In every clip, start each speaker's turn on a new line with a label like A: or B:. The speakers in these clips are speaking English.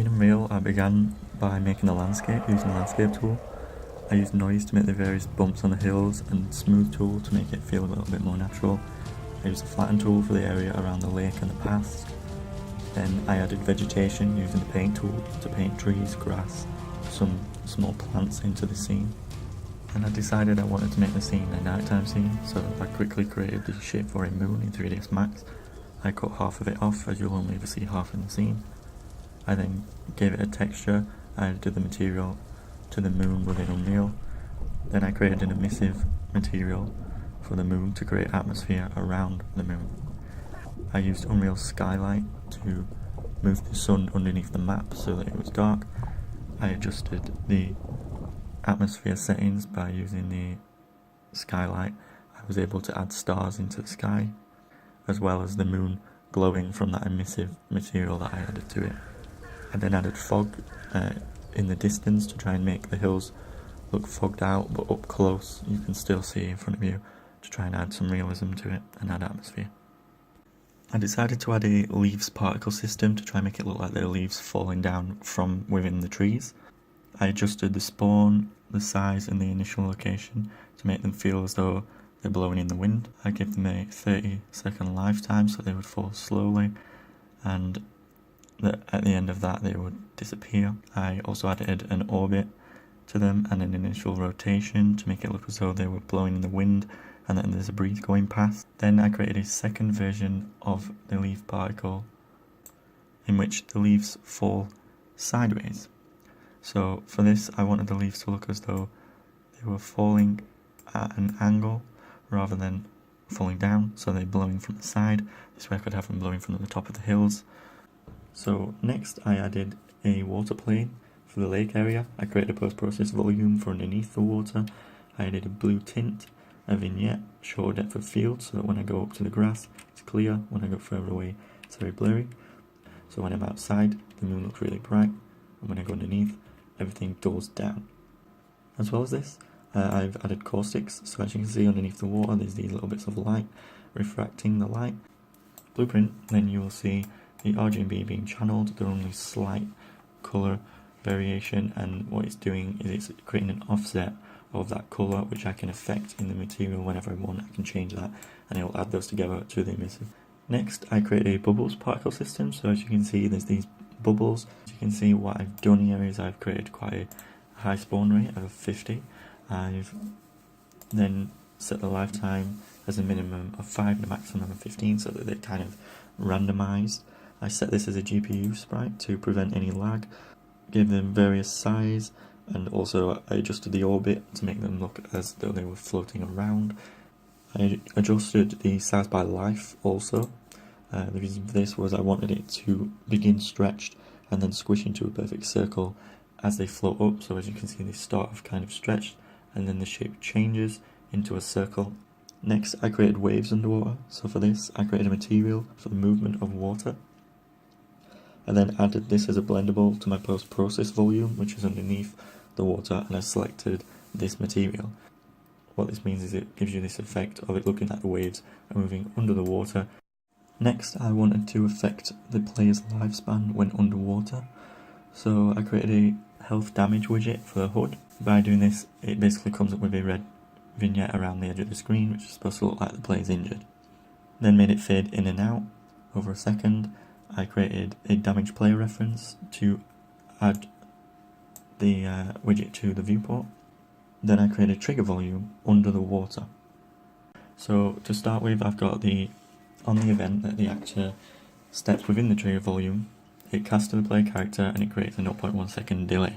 A: In Unreal, I began by making a landscape using the landscape tool. I used noise to make the various bumps on the hills and smooth tool to make it feel a little bit more natural. I used the flatten tool for the area around the lake and the paths. Then I added vegetation using the paint tool to paint trees, grass, some small plants into the scene. And I decided I wanted to make the scene a nighttime scene, so I quickly created the shape for a moon in 3ds Max. I cut half of it off, as you'll only ever see half in the scene. I then gave it a texture. I added the material to the moon within Unreal. Then I created an emissive material for the moon to create atmosphere around the moon. I used Unreal Skylight to move the sun underneath the map so that it was dark. I adjusted the atmosphere settings by using the skylight. I was able to add stars into the sky, as well as the moon glowing from that emissive material that I added to it. I then added fog in the distance to try and make the hills look fogged out, but up close you can still see in front of you, to try and add some realism to it and add atmosphere. I decided to add a leaves particle system to try and make it look like there are leaves falling down from within the trees. I adjusted the spawn, the size and the initial location to make them feel as though they're blowing in the wind. I gave them a 30-second lifetime so they would fall slowly, and at the end of that they would disappear. I also added an orbit to them and an initial rotation to make it look as though they were blowing in the wind and then there's a breeze going past. Then I created a second version of the leaf particle in which the leaves fall sideways. So for this I wanted the leaves to look as though they were falling at an angle rather than falling down, so they're blowing from the side. This way I could have them blowing from the top of the hills. So next I added a water plane for the lake area. I created a post-process volume for underneath the water. I added a blue tint, a vignette, short depth of field, so that when I go up to the grass it's clear, when I go further away it's very blurry. So when I'm outside the moon looks really bright, and when I go underneath everything dulls down. As well as this, I've added caustics, so as you can see underneath the water there's these little bits of light refracting the light. Blueprint, then you will see the RGB being channeled. There are only slight colour variation, and what it's doing is it's creating an offset of that colour which I can affect in the material whenever I want. I can change that and it will add those together to the emissive. Next I created a bubbles particle system, so as you can see there's these bubbles. As you can see what I've done here is I've created quite a high spawn rate of 50. I've then set the lifetime as a minimum of 5 and a maximum of 15 so that they're kind of randomised. I set this as a GPU sprite to prevent any lag, gave them various size, and also I adjusted the orbit to make them look as though they were floating around. I adjusted the size by life also. The reason for this was I wanted it to begin stretched and then squish into a perfect circle as they float up. So as you can see they start off kind of stretched and then the shape changes into a circle. Next I created waves underwater, so for this I created a material for the movement of water. I then added this as a blendable to my post-process volume, which is underneath the water, and I selected this material. What this means is it gives you this effect of it looking like the waves are moving under the water. Next I wanted to affect the player's lifespan when underwater, so I created a health damage widget for the HUD. By doing this it basically comes up with a red vignette around the edge of the screen which is supposed to look like the player's injured. Then made it fade in and out over a second. I created a damaged player reference to add the widget to the viewport. Then I created a trigger volume under the water. So to start with, I've got on the event that the actor steps within the trigger volume, it casts to the player character and it creates a 0.1 second delay.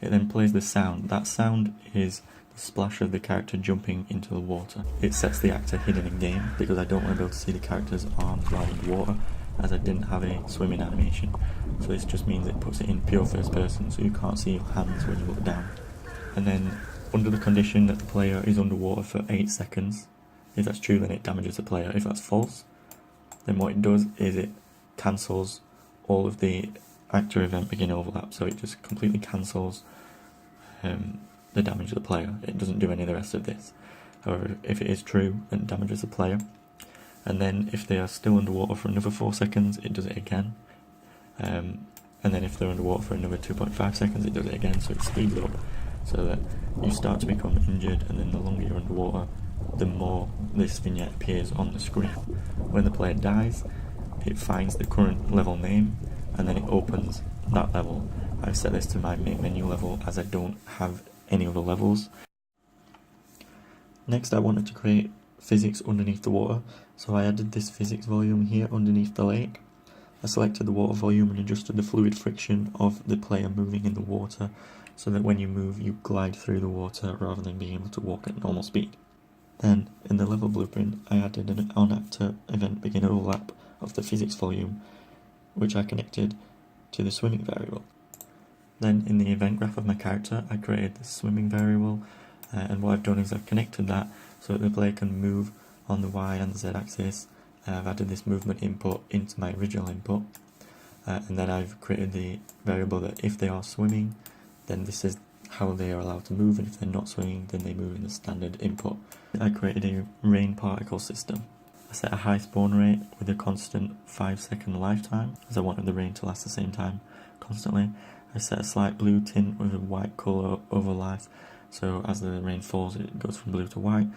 A: It then plays the sound. That sound is the splash of the character jumping into the water. It sets the actor hidden in game because I don't want to be able to see the character's arms while in the water, as I didn't have a swimming animation. So this just means it puts it in pure first person, so you can't see your hands when you look down. And then under the condition that the player is underwater for 8 seconds, if that's true then it damages the player. If that's false, then what it does is it cancels all of the actor event begin overlap, so it just completely cancels the damage of the player. It doesn't do any of the rest of this. However, if it is true, then it damages the player. And then if they are still underwater for another 4 seconds, it does it again. and then if they're underwater for another 2.5 seconds, it does it again, so it speeds up, so that you start to become injured, and then the longer you're underwater, the more this vignette appears on the screen. When the player dies, it finds the current level name, and then it opens that level. I've set this to my main menu level as I don't have any other levels. Next, I wanted to create physics underneath the water, so I added this physics volume here underneath the lake. I selected the water volume and adjusted the fluid friction of the player moving in the water, so that when you move, you glide through the water rather than being able to walk at normal speed. Then, in the level blueprint, I added an on-actor event begin overlap of the physics volume, which I connected to the swimming variable. Then, in the event graph of my character, I created the swimming variable, and what I've done is I've connected that so that the player can move on the Y and the Z axis. I've added this movement input into my original input, and then I've created the variable that if they are swimming, then this is how they are allowed to move, and if they're not swimming, then they move in the standard input. I created a rain particle system. I set a high spawn rate with a constant 5-second lifetime, as I wanted the rain to last the same time constantly. I set a slight blue tint with a white colour over life, so as the rain falls it goes from blue to white.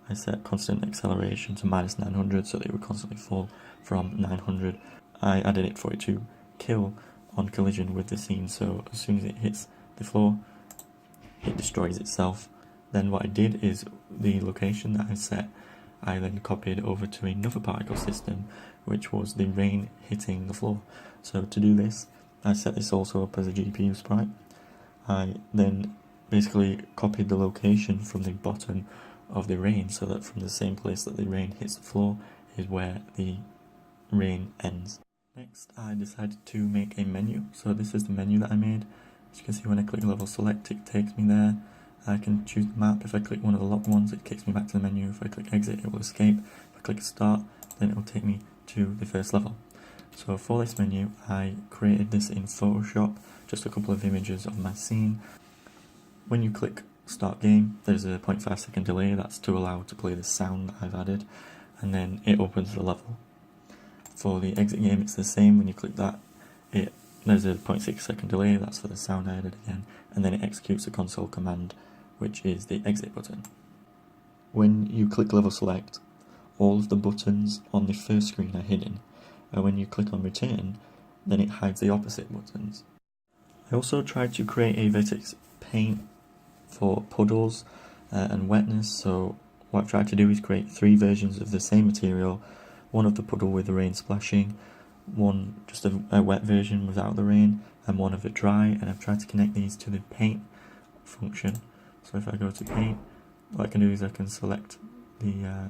A: I set constant acceleration to -900 so that it would constantly fall from 900. I added it for it to kill on collision with the scene, so as soon as it hits the floor, it destroys itself. Then what I did is the location that I set, I then copied over to another particle system, which was the rain hitting the floor. So to do this, I set this also up as a GPU sprite. I then basically copied the location from the bottom of the rain, so that from the same place that the rain hits the floor is where the rain ends. Next, I decided to make a menu. So this is the menu that I made. As you can see, when I click level select, it takes me there. I can choose the map. If I click one of the locked ones, it kicks me back to the menu. If I click exit, it will escape. If I click start, then it will take me to the first level. So for this menu, I created this in Photoshop, just a couple of images of my scene. When you click start game, there's a 0.5 second delay. That's to allow to play the sound that I've added, and then it opens the level. For the exit game, it's the same. When you click that, there's a 0.6 second delay. That's for the sound I added again, and then it executes a console command, which is the exit button. When you click level select, all of the buttons on the first screen are hidden, and when you click on return, then it hides the opposite buttons. I also tried to create a vertex paint for puddles and wetness, so what I've tried to do is create 3 versions of the same material, one of the puddle with the rain splashing, one just a wet version without the rain, and one of it dry, and I've tried to connect these to the paint function. So if I go to paint, what I can do is I can select the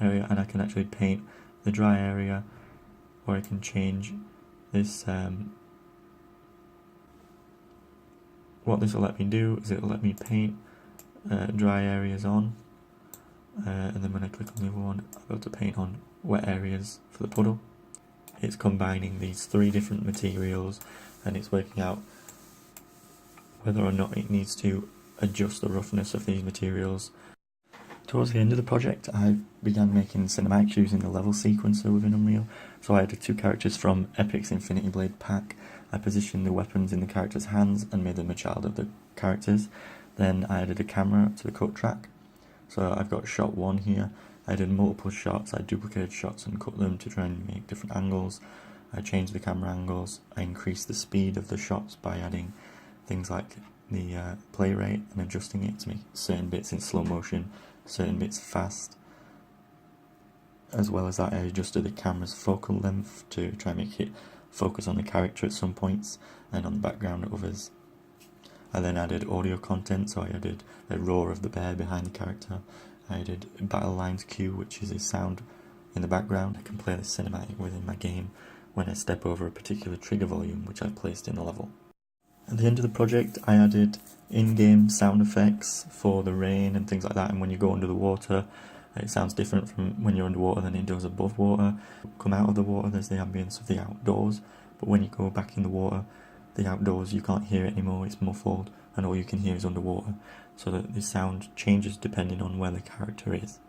A: area and I can actually paint the dry area, or I can change this. What this will let me do is it will let me paint dry areas on, and then when I click on the other one, I'll be able to paint on wet areas for the puddle. It's combining these 3 different materials, and it's working out whether or not it needs to adjust the roughness of these materials. Towards the end of the project, I began making cinematics using the level sequencer within Unreal. So I added 2 characters from Epic's Infinity Blade pack. I positioned the weapons in the characters' hands and made them a child of the characters. Then I added a camera to the cut track. So I've got shot 1 here. I did multiple shots. I duplicated shots and cut them to try and make different angles. I changed the camera angles. I increased the speed of the shots by adding things like the play rate and adjusting it to make certain bits in slow motion, certain bits fast. As well as that, I adjusted the camera's focal length to try and make it focus on the character at some points and on the background at others. I then added audio content, so I added a roar of the bear behind the character. I added battle lines cue, which is a sound in the background. I can play the cinematic within my game when I step over a particular trigger volume which I've placed in the level. At the end of the project, I added in-game sound effects for the rain and things like that, and when you go under the water, it sounds different from when you're underwater than it does above water. Come out of the water, there's the ambience of the outdoors, but when you go back in the water, the outdoors, you can't hear it anymore, it's muffled, and all you can hear is underwater, so that the sound changes depending on where the character is.